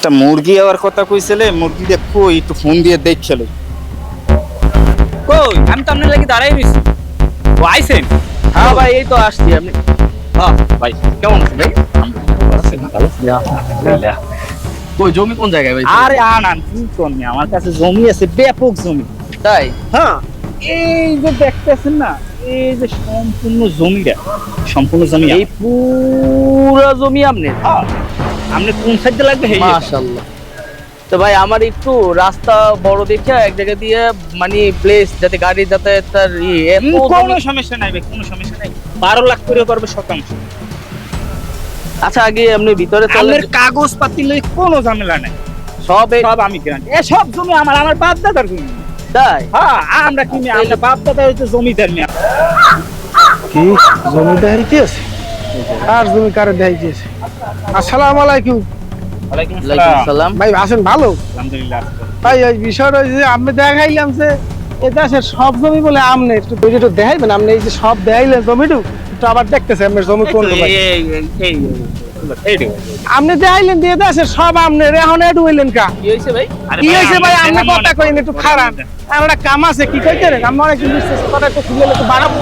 একটা মুরগি আবার কথা কইছিলে, মুরগি দিয়ে কই একটু ফোন দিয়ে দেখছিল। কই আমি তো আপনার লাগি দাঁড়াই রইছি। ও আইছেন? হ্যাঁ ভাই এই তো আসছি আপনি। হ্যাঁ ভাই কেমন আছেন ভাই? কই জমি কোন জায়গায় ভাই? আরে আনান কি করনি, আমার কাছে জমি আছে, ব্যাপক জমি। তাই? হ্যাঁ, এই যে দেখতেছেন না, এই যে সম্পূর্ণ জমি এই পুরো জমি আপনার? হ্যাঁ, আপনি কোন সাইডে লাগবে? মাশাআল্লাহ। তো ভাই আমার একটু রাস্তা বড় দেখে এক জায়গা দিয়ে মানে প্লেস যাতে গাড়ি যাতায়াতের কোনো সমস্যা নাই ভাই, কোনো সমস্যা নাই। 12 লাখ করে করবে শতাংশ। আচ্ছা আগে আপনি ভিতরে চলেন। আপনার কাগজ পাতি লই কোনো ঝামেলা নাই, সব সব আমি গ্যারান্টি। এ সব জমি আমার বাপ দাদার জমি। তাই? হ্যাঁ, আমরা কিনে, আমরা বাপ দাদা হইতে জমিদার নিয়ে। কি জমি দেখাইতেছে? আর জমি কারে দেখাইতেছে? আসসালামু আলাইকুম ওয়ালাইকুম ওয়ালাইকুম আসসালাম। আসসালাম। ভাই, আছেন ভালো? আলহামদুলিল্লাহ। ভাই ওই বিষয়টা হচ্ছে যে আমি দেখাইলাম যে এ দেশের সব জমি বলে আমনে একটু বুঝে একটু দেখাইবেন। আপনি এই যে সব দেখাইলেন জমিটু, একটু আবার দেখতেছে আপনার জমি কোনটা ভাই। আপনি দেখাইলেন দিয়ে দেশের সব আমনের, এখন এডু হইলেন কা? কি হইছে ভাই? কি হয়েছে ভাই? আপনি কথা কইন একটু খারাপ। আমার একটা কাম আছে, কি কইতে রে? আমার একটু বুঝতেছে, কথা একটু খুলে একটু বাড়াবো।